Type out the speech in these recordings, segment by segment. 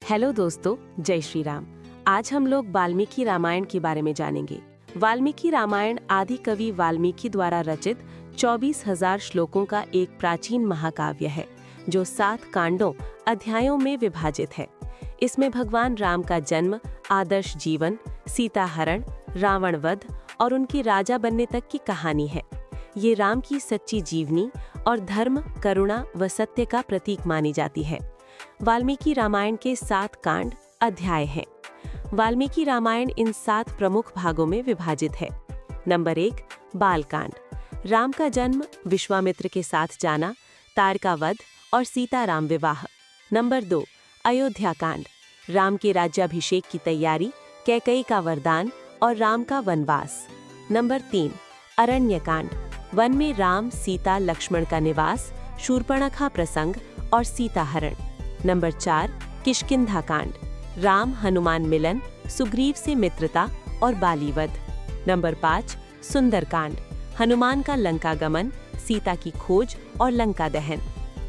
Hello दोस्तों, जय श्री राम। आज हम लोग वाल्मीकि रामायण के बारे में जानेंगे। वाल्मीकि रामायण आदि कवि वाल्मीकि द्वारा रचित 24,000 श्लोकों का एक प्राचीन महाकाव्य है जो 7 कांडों अध्यायों में विभाजित है। इसमें भगवान राम का जन्म, आदर्श जीवन, सीता हरण, रावण वध और उनकी राजा बनने तक की कहानी है। ये राम की सच्ची जीवनी और धर्म, करुणा व सत्य का प्रतीक मानी जाती है। वाल्मीकि रामायण के 7 कांड अध्याय हैं। वाल्मीकि रामायण इन 7 प्रमुख भागों में विभाजित है। नंबर 1, बालकांड। राम का जन्म, विश्वामित्र के साथ जाना, तारका वध और सीताराम विवाह। नंबर 2, अयोध्या कांड। राम के राज्याभिषेक की तैयारी, कैकेयी का वरदान और राम का वनवास। नंबर 3, अरण्य कांड। वन में राम, सीता, लक्ष्मण का निवास, शूर्पणखा प्रसंग और सीता हरण। नंबर 4, किष्किंधा कांड। राम हनुमान मिलन, सुग्रीव से मित्रता और बालीवध। नंबर 5, सुंदर कांड। हनुमान का लंका गमन, सीता की खोज और लंका दहन।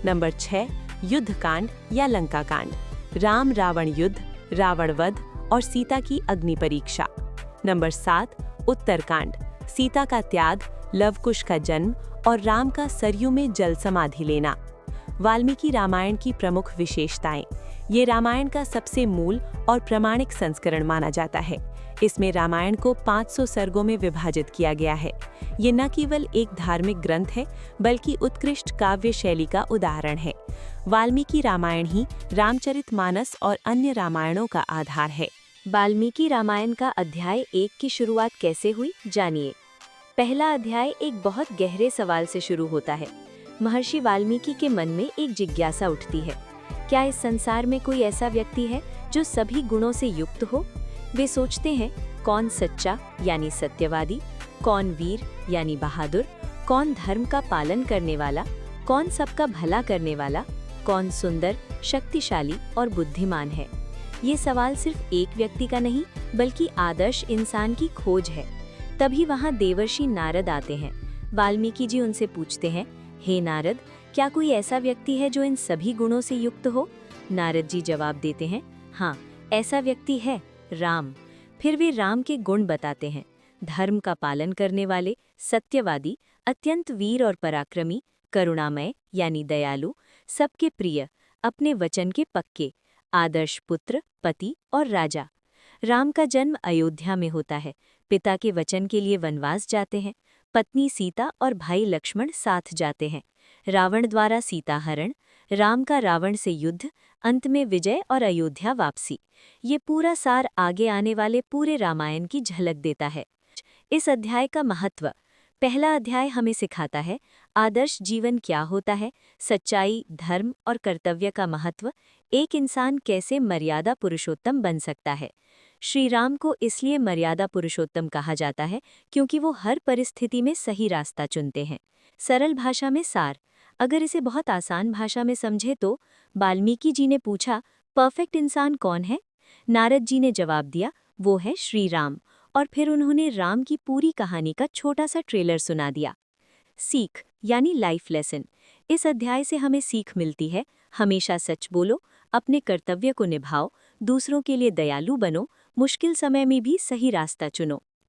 नंबर 6, युद्ध कांड या लंका कांड। राम रावण युद्ध, रावण वध और सीता की अग्नि परीक्षा। नंबर 7, उत्तर कांड। सीता का त्याग, लवकुश का जन्म और राम का सरयू में जल समाधि लेना। वाल्मीकि रामायण की प्रमुख विशेषताएं। ये रामायण का सबसे मूल और प्रामाणिक संस्करण माना जाता है। इसमें रामायण को 500 सर्गों में विभाजित किया गया है। ये न केवल एक धार्मिक ग्रंथ है, बल्कि उत्कृष्ट काव्य शैली का उदाहरण है। वाल्मीकि रामायण ही रामचरितमानस और अन्य रामायणों का आधार है। वाल्मीकि रामायण का अध्याय 1 की शुरुआत कैसे हुई, जानिए। पहला अध्याय एक बहुत गहरे सवाल से शुरू होता है। महर्षि वाल्मीकि के मन में एक जिज्ञासा उठती है। क्या इस संसार में कोई ऐसा व्यक्ति है जो सभी गुणों से युक्त हो? वे सोचते हैं, कौन सच्चा यानी सत्यवादी, कौन वीर यानी बहादुर, कौन धर्म का पालन करने वाला, कौन सबका भला करने वाला, कौन सुंदर, शक्तिशाली और बुद्धिमान है। ये सवाल सिर्फ एक व्यक्ति का नहीं, बल्कि आदर्श इंसान की खोज है। तभी वहाँ देवर्षि नारद आते हैं। वाल्मीकि जी उनसे पूछते हैं, हे नारद, क्या कोई ऐसा व्यक्ति है जो इन सभी गुणों से युक्त हो? नारद जी जवाब देते हैं, हाँ, ऐसा व्यक्ति है, राम। फिर वे राम के गुण बताते हैं। धर्म का पालन करने वाले, सत्यवादी, अत्यंत वीर और पराक्रमी, करुणामय यानी दयालु, सबके प्रिय, अपने वचन के पक्के, आदर्श पुत्र, पति और राजा। राम का जन्म अयोध्या में होता है। पिता के वचन के लिए वनवास जाते हैं। पत्नी सीता और भाई लक्ष्मण साथ जाते हैं। रावण द्वारा सीता हरण, राम का रावण से युद्ध, अंत में विजय और अयोध्या वापसी। ये पूरा सार आगे आने वाले पूरे रामायण की झलक देता है। इस अध्याय का महत्व। पहला अध्याय हमें सिखाता है आदर्श जीवन क्या होता है, सच्चाई, धर्म और कर्तव्य का महत्व, एक इंसान कैसे मर्यादा पुरुषोत्तम बन सकता है। श्री राम को इसलिए मर्यादा पुरुषोत्तम कहा जाता है क्योंकि वो हर परिस्थिति में सही रास्ता चुनते हैं। सरल भाषा में सार। अगर इसे बहुत आसान भाषा में समझे तो वाल्मीकि जी ने पूछा, परफेक्ट इंसान कौन है? नारद जी ने जवाब दिया, वो है श्री राम। और फिर उन्होंने राम की पूरी कहानी का छोटा सा ट्रेलर सुना दिया। सीख यानी लाइफ लेसन। इस अध्याय से हमें सीख मिलती है, हमेशा सच बोलो, अपने कर्तव्य को निभाओ, दूसरों के लिए दयालु बनो, मुश्किल समय में भी सही रास्ता चुनो।